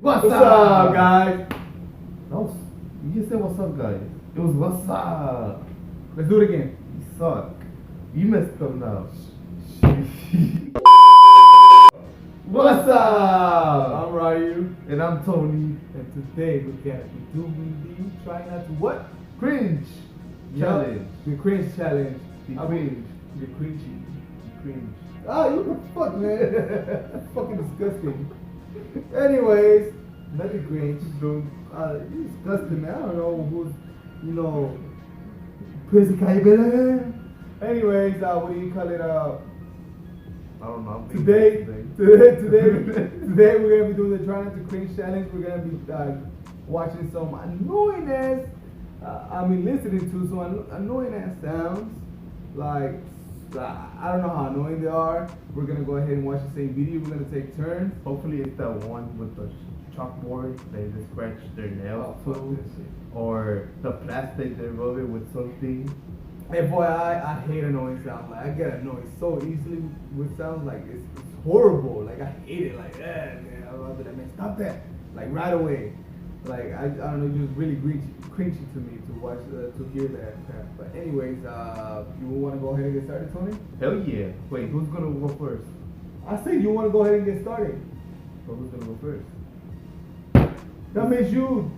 What's up, guys? No, you just said what's up, guys. It was what's up. Let's do it again. You suck. You messed up now. What's up? I'm Ryu. And I'm Tony. And today we're gonna be doing the try not to what? Cringe challenge. The cringe challenge. The I cringe. The cringy. Cringe. Ah, you the fuck, man. Fucking disgusting. Anyways, not the cringe. You're disgusting, man. I don't know who's, pussy kaibele. Anyways, what do you call it? I don't know. Today we're gonna be doing the try not to cringe challenge. We're gonna be watching some annoying ass, listening to some annoying ass sounds. Like, I don't know how annoying they are. We're gonna go ahead and watch the same video. We're gonna take turns. Hopefully it's that one with the chalkboard they just scratch their nails to, or the plastic they rub it with something. Hey boy, I hate annoying sounds. Like, I get annoyed so easily with sounds. Like, it's horrible. Like, I hate it. Like, man, I'll be like, man, stop that. Like, right away. Like, I don't know, just really cringy to me to watch, to hear that crap. But anyways, you want to go ahead and get started, Tony? Hell yeah. Wait, who's gonna go first? I said you want to go ahead and get started. But who's gonna go first? That means you,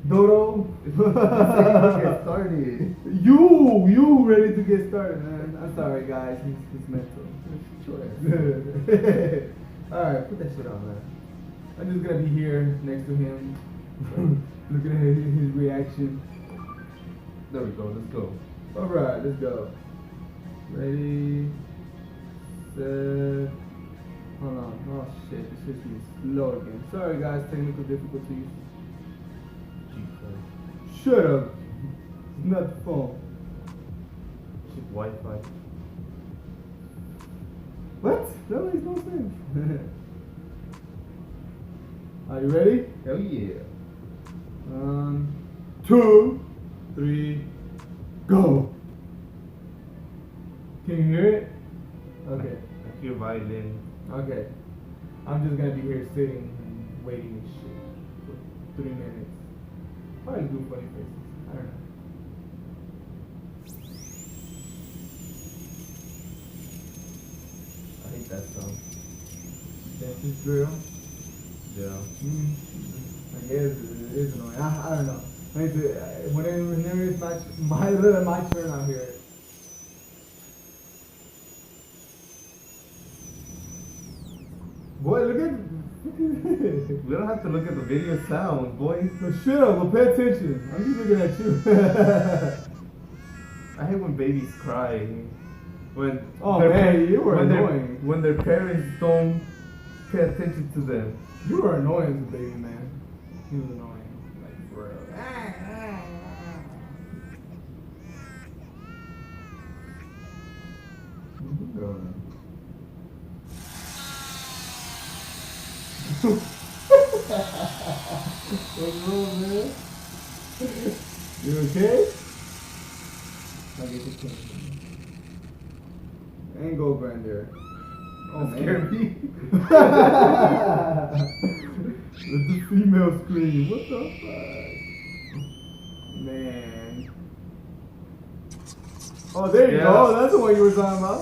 Dodo. Get started. You ready to get started, man? I'm sorry, guys. He's mental. Alright, put that shit on, man. I'm just gonna be here next to him, looking at his reaction. There we go, let's go. Alright, let's go. Ready, set. Hold on. Oh shit, this shit's being slow again. Sorry, guys, technical difficulties. Shut up. It's not the phone. Cheap Wi-Fi. What? That makes no sense. Are you ready? Hell yeah. 2, 3, go. Can you hear it? Okay. I hear violin. Okay. I'm just gonna be here sitting and waiting and shit for 3 minutes. Probably do funny faces. I don't know. I hate that song. Dentist drill. Yeah. I guess it is annoying. I don't know. Whenever it's my turn out here. Boy, look at. We don't have to look at the video sound, boy. So shut up, but pay attention. I'm just looking at you. I hate when babies cry. When man, you were annoying. When their parents don't pay attention to them. You were annoying as a baby, man. He was annoying. Like, for real. What's wrong, man? You okay? I get the camera. And go Grander. Oh, Scared me. Let the female scream. What the fuck? Man. Oh, there you go. That's the one you were talking about.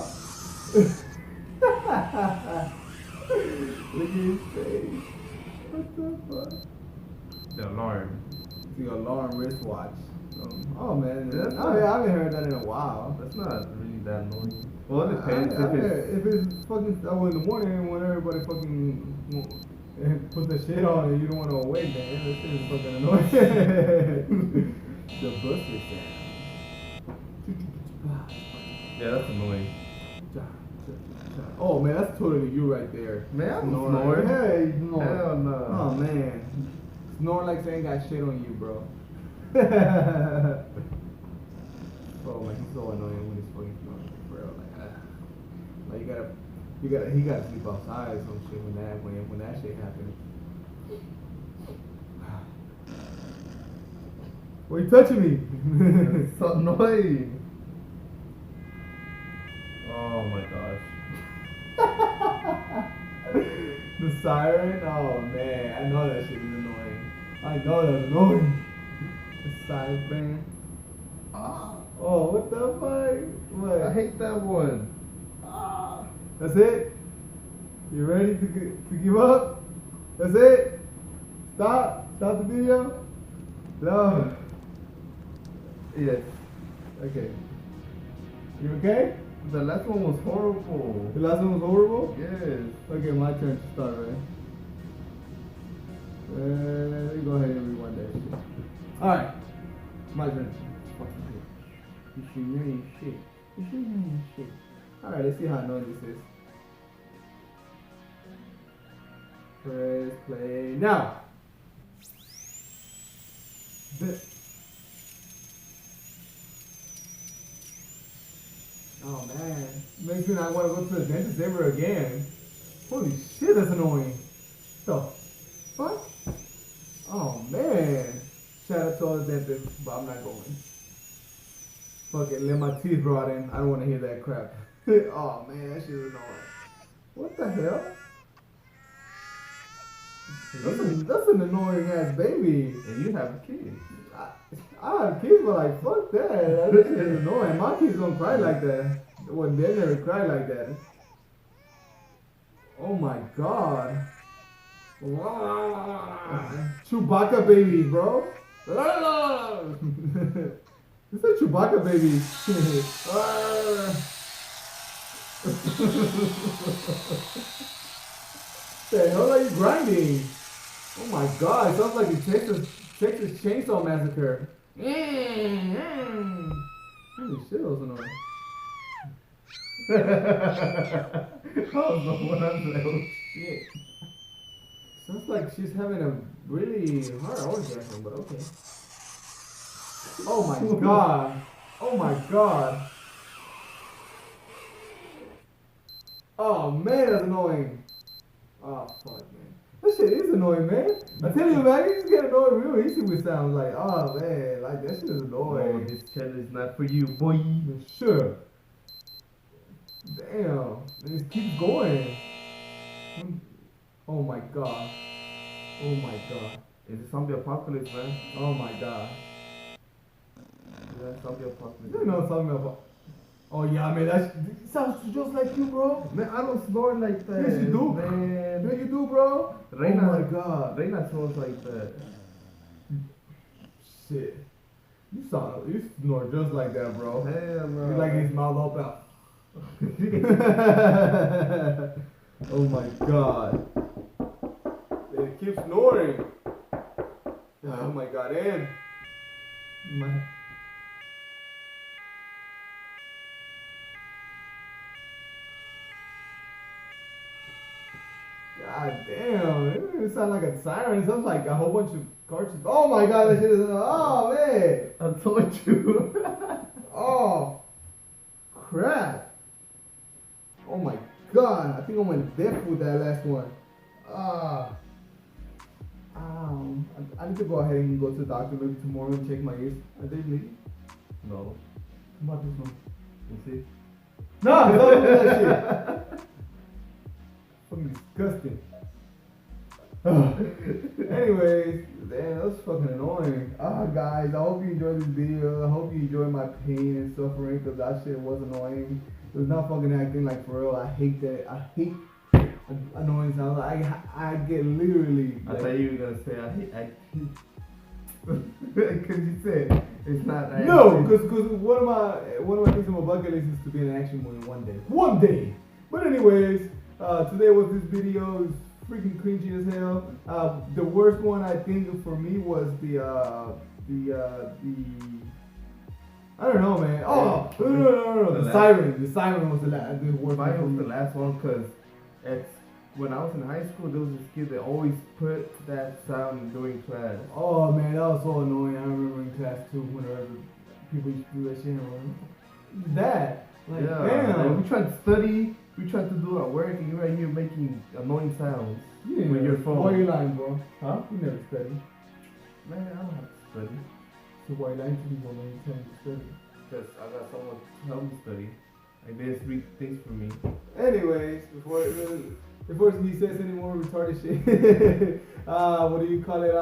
Look at his face. What the fuck? The alarm. The alarm wristwatch. Oh man, That's I haven't heard that in a while. That's not really that annoying. Well, it depends If it's fucking in the morning when everybody fucking put the shit on and you don't want to awake, man, that shit is fucking annoying. The buster sound. Yeah, that's annoying. Oh man, that's totally you right there. Man, I'm snoring. snoring. Hey, snore. Hell no. Oh man, snore like they ain't got shit on you, bro. Oh man, he's so annoying when he's fucking snoring, for real. Like he gotta sleep outside or some shit when that shit happens. Why you touching me? It's so annoying. Oh my gosh. The siren? Oh man, I know that shit is annoying. I know that's annoying. The siren. Ah, Oh, what the fuck? What? I hate that one. Ah. That's it? You ready to give up? That's it? Stop? Stop the video? No. Yes. Okay. You okay? The last one was horrible. The last one was horrible? Yes. Okay, my turn to start, right? Let me go ahead and rewind that shit. Alright. My turn. Fucking bitch. You sure you ain't shit? You sure you ain't shit? Alright, let's see how annoying this is. Press play now. Oh man, makes me not want to go to the dentist ever again. Holy shit, that's annoying. The fuck? Oh man. Shout out to all the dentists, but I'm not going. Fuck it, let my teeth rot in. I don't want to hear that crap. Oh man, that shit is annoying. What the hell? That's an annoying ass baby. And you have kids. I have kids, but like, fuck that. That shit is annoying. My kids don't cry like that. Well, they never cry like that. Oh my god. Chewbacca babies, bro. This is a Chewbacca baby. The hell are you grinding? Oh my god, it sounds like a Texas Chainsaw Massacre. Holy shit, that was annoying. Oh no, what I'm like, oh shit. Sounds like she's having a really hard orgasm, but okay. Oh my god. Oh my god. Oh man, that's annoying. Oh fuck, man. That shit is annoying, man. I tell you, man, you just get annoyed real easy with sounds like, oh man, like that shit is annoying. No, this channel is not for you, boy. Sure. Damn. And it keeps going. Oh my god. Oh my god. It's a zombie apocalypse, man. Oh my god. Yeah, zombie apocalypse. You know something about. Oh yeah, man, that sounds just like you, bro. Man, I don't snore like that. Yes, you do. Man. Yeah, you do, bro. Reina, oh my god. Reina smells like that. Shit. You snore just like that, bro. Hell no. You like his mouth open. Oh my god. It keeps snoring. Oh my god, and my. God damn, it doesn't even sound like a siren. It sounds like a whole bunch of cartridges. Oh my god, that shit is. Oh man. I told you. Oh crap. Oh my god, I think I went deaf with that last one. I need to go ahead and go to the doctor maybe tomorrow and check my ears. Are they bleeding? No. Come on, this one. You see? No, don't do that shit. Fucking disgusting. Anyways, damn, that was fucking annoying. Guys, I hope you enjoyed this video. I hope you enjoyed my pain and suffering because that shit was annoying. It was not fucking acting like for real. I hate that. I hate annoying sounds. I get literally. I thought you were gonna say I hate. Because you said it's not. No, because one of my things on my bucket list is to be in an action movie one day. One day. But anyways, today was this video. It's freaking cringy as hell. The worst one I think for me was the I don't know, man. Oh no. The siren. The siren was the worst. Mine was the last one because it's when I was in high school. There was this kid that always put that sound during class. Oh man, that was so annoying. I remember in class too, whenever people used to do that shit. I'm like, that? Like, yeah, damn. like, we tried to study, we tried to do our work, and you're right here making annoying sounds with your phone. Why are you lying, bro? Huh? You never study. Man, I don't have to study. So why are you lying to people when you tell me to study? Because I got someone to help me study. Like they just read things for me. Anyways, before he says any more retarded shit, what do you call it?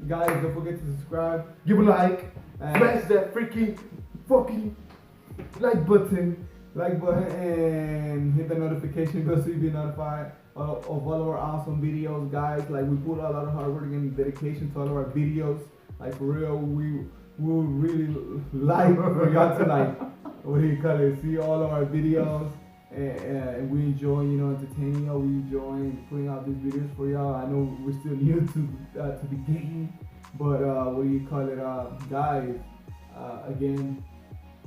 Guys, don't forget to subscribe. Give a like. And Smash that freaking fucking like button. and hit the notification bell so you be notified of all of our awesome videos, guys. Like, we put a lot of hard work and dedication to all of our videos. Like, for real, we would really like for y'all to like, what do you call it, see all of our videos. And we enjoy, entertaining y'all. We enjoy putting out these videos for y'all. I know we're still new to the game, but what do you call it, guys? Again,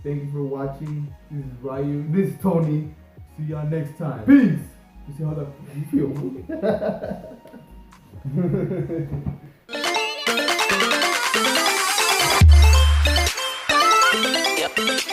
thank you for watching. This is Ryu. This is Tony. See y'all next time. Peace. You see how that you feel? Yep.